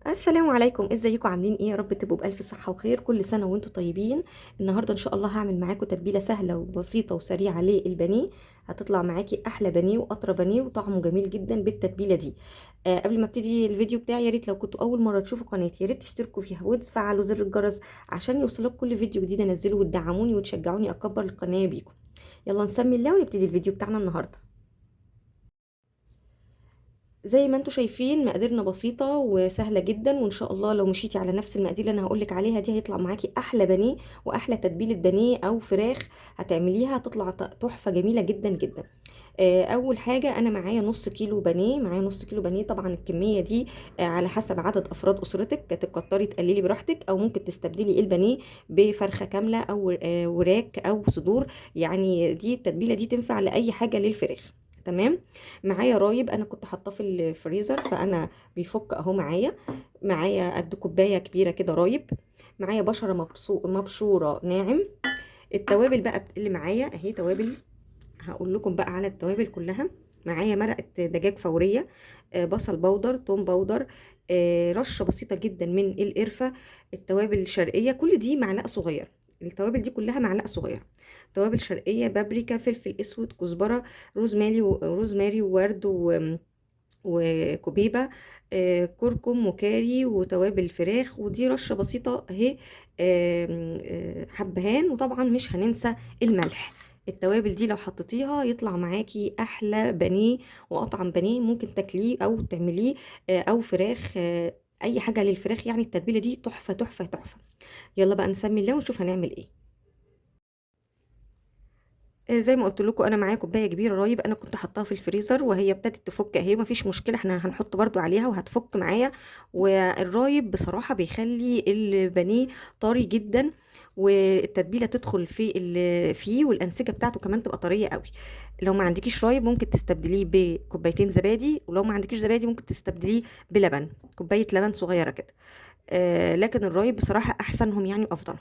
السلام عليكم، ازيكم؟ عاملين ايه؟ يا رب تبقوا بألف صحة وخير. كل سنة وانتم طيبين. النهاردة ان شاء الله هعمل معاكم تتبيلة سهلة وبسيطة وسريعة للبانيه. هتطلع معاكي احلى بانيه واطرى بانيه وطعمه جميل جدا بالتتبيلة دي. قبل ما ابتدي الفيديو بتاعي، يا ريت لو كنتوا اول مرة تشوفوا قناتي يا ريت تشتركوا فيها وتفعلوا زر الجرس عشان يوصلك كل فيديو جديد انزله، وتدعموني وتشجعوني اكبر القناة بيكم. يلا نسمي الله ونبتدي الفيديو بتاعنا النهارده. زي ما انتم شايفين مقاديرنا بسيطة وسهلة جدا، وان شاء الله لو مشيتي على نفس المقادير اللي انا هقولك عليها دي هيطلع معاكي احلى بانيه واحلى تتبيلة بانيه او فراخ. هتعمليها هتطلع تحفة جميلة جدا جدا. اول حاجة انا معايا نص كيلو بانيه، طبعا الكمية دي على حسب عدد افراد اسرتك، تكتري تقللي براحتك، او ممكن تستبدلي البانيه بفرخة كاملة او وراك او صدور. يعني دي التتبيلة دي تنفع لاي حاجة للفراخ. تمام. معايا رايب انا كنت حاطاه في الفريزر، فانا بيفك اهو معايا قد كوبايه كبيره كده رايب. معايا بشره مبشوره ناعم. التوابل بقى اللي معايا اهي توابل. هقول لكم بقى على التوابل كلها. معايا مرقه دجاج فوريه، بصل بودر، توم بودر، رشه بسيطه جدا من القرفه. التوابل الشرقيه كل دي معلقه صغيره. التوابل دي كلها معلقه صغيره. توابل شرقيه، بابريكا، فلفل اسود، كزبره، روزماري وورد وكوبيبه، كركم وكاري وتوابل فراخ، ودي رشه بسيطه اهي. حبهان، وطبعا مش هننسى الملح. التوابل دي لو حطيتيها يطلع معاكي احلى بانيه واطعم بانيه ممكن تاكليه او تعمليه، او فراخ، اي حاجه للفراخ. يعني التتبيله دي تحفه تحفه تحفه. يلا بقى نسمي الله ونشوف هنعمل ايه. زي ما قلت لكم انا معايا كوبايه كبيره رايب، انا كنت حطاها في الفريزر وهي ابتدت تفك اهي، مفيش مشكله، احنا هنحط برضو عليها وهتفك معايا. والرايب بصراحه بيخلي البانيه طري جدا، والتتبيله تدخل فيه، والانسجه بتاعته كمان تبقى طريه قوي. لو ما عندكيش رايب ممكن تستبدليه بكوبايتين زبادي، ولو ما عندكيش زبادي ممكن تستبدليه بلبن، كوبايه لبن صغيره كده. لكن الرايب بصراحه احسنهم يعني وافضل.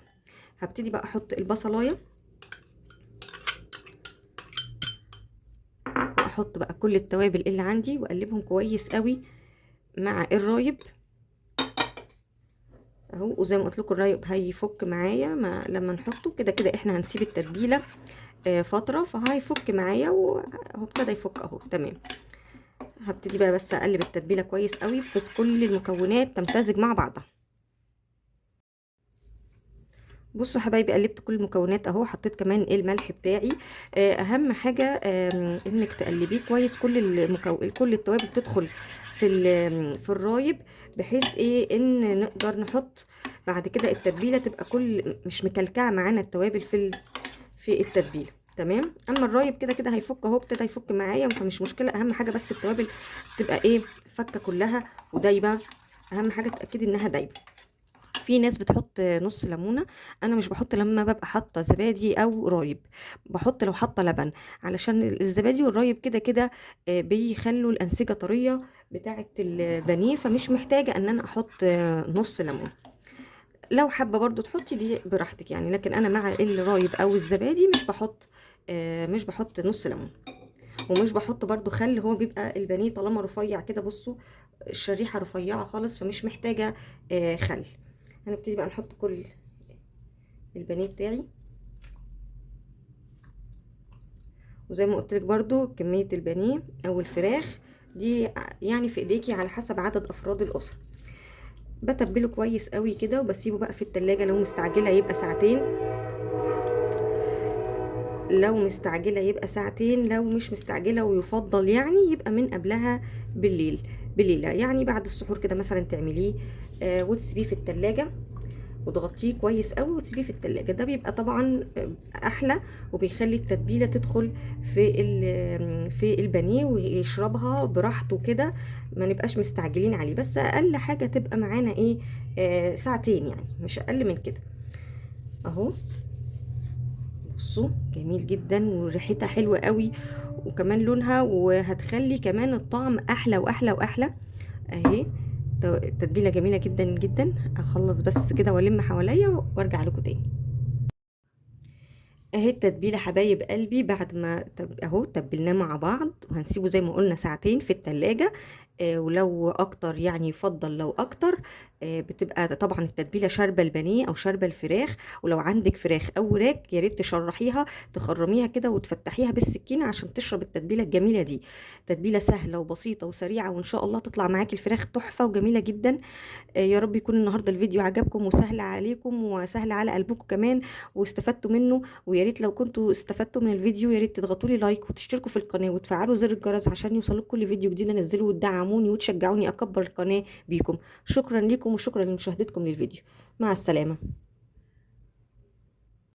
هبتدي بقى احط البصلايه، احط بقى كل التوابل اللي عندي واقلبهم كويس قوي مع الرايب اهو. وزي ما قلت لكم الرايب هيفك معايا لما نحطه كده كده احنا هنسيب التتبيله فتره، فهيفك معايا واهو ابتدى يفك اهو. تمام. هبتدي بقى بس اقلب التتبيله كويس قوي بحيث كل المكونات تمتزج مع بعضها. بصوا يا حبايبي، قلبت كل المكونات اهو، حطيت كمان الملح بتاعي. اهم حاجه انك تقلبيه كويس، كل التوابل تدخل في الرايب، بحيث ايه ان نقدر نحط بعد كده التتبيله تبقى كل مش مكلكعه معانا التوابل في التتبيله. تمام. اما الرايب كده كده هيفك اهو، ابتدى يفك معايا فمش مشكله. اهم حاجه بس التوابل تبقى ايه، فكه كلها ودايبه. اهم حاجه تاكدي انها دايبه. في ناس بتحط نص ليمونه، انا مش بحط لما ببقى حاطه زبادي او رايب، بحط لو حاطه لبن، علشان الزبادي والرايب كده كده بيخلوا الانسجه طريه بتاعه البانيه، فمش محتاجه ان انا احط نص ليمون. لو حابه برضو تحطي دي براحتك يعني، لكن انا مع الرايب او الزبادي مش بحط نص ليمون. ومش بحط برضو خل، هو بيبقى البانيه طالما رفيع كده، بصوا الشريحه رفيعه خالص فمش محتاجه خل. هنبتدي بقى نحط كل البانيه بتاعي، وزي ما قلت لك برضو كميه البانيه او الفراخ دي يعني في ايديكي على حسب عدد افراد الاسره. بتبله كويس قوي كده وبسيبه بقى في التلاجة. لو مستعجله يبقى ساعتين، لو مش مستعجله ويفضل يعني يبقى من قبلها بالليله يعني بعد السحور كده مثلا تعمليه، وتسيبيه في التلاجة وتغطيه كويس قوي وتسيبيه في التلاجة. ده بيبقى طبعا احلى، وبيخلي التتبيله تدخل في البانيه ويشربها براحته كده، ما نبقاش مستعجلين عليه. بس اقل حاجه تبقى معانا ايه، ساعتين يعني، مش اقل من كده اهو. بصوا جميل جدا وريحتها حلوه قوي، وكمان لونها، وهتخلي كمان الطعم احلى واحلى واحلى اهي. تتبيله جميله جدا جدا. اخلص بس كده والم حواليا وارجع لكم تاني. اهي التتبيله حبايب قلبي، بعد ما اهو تبلناه مع بعض وهنسيبه زي ما قلنا ساعتين في التلاجة. ولو اكتر يعني يفضل لو اكتر. بتبقى طبعا التتبيله شاربه البانيه او شاربه الفراخ. ولو عندك فراخ او وراك يا ريت تشرحيها، تخرميها كده وتفتحيها بالسكينه عشان تشرب التتبيله الجميله دي. تتبيله سهله وبسيطه وسريعه، وان شاء الله تطلع معاكي الفراخ تحفه وجميله جدا. يا رب يكون النهارده الفيديو عجبكم وسهل عليكم وسهل على قلبكم كمان، واستفدتوا منه. ويا ريت لو كنتوا استفدتوا من الفيديو يا ريت تضغطوا لي لايك وتشتركوا في القناه وتفعلوا زر الجرس عشان يوصلكم كل فيديو جديد انزله، وتدعموني وتشجعوني اكبر القناه بيكم. شكرا لكم وشكرا لمشاهدتكم للفيديو. مع السلامه.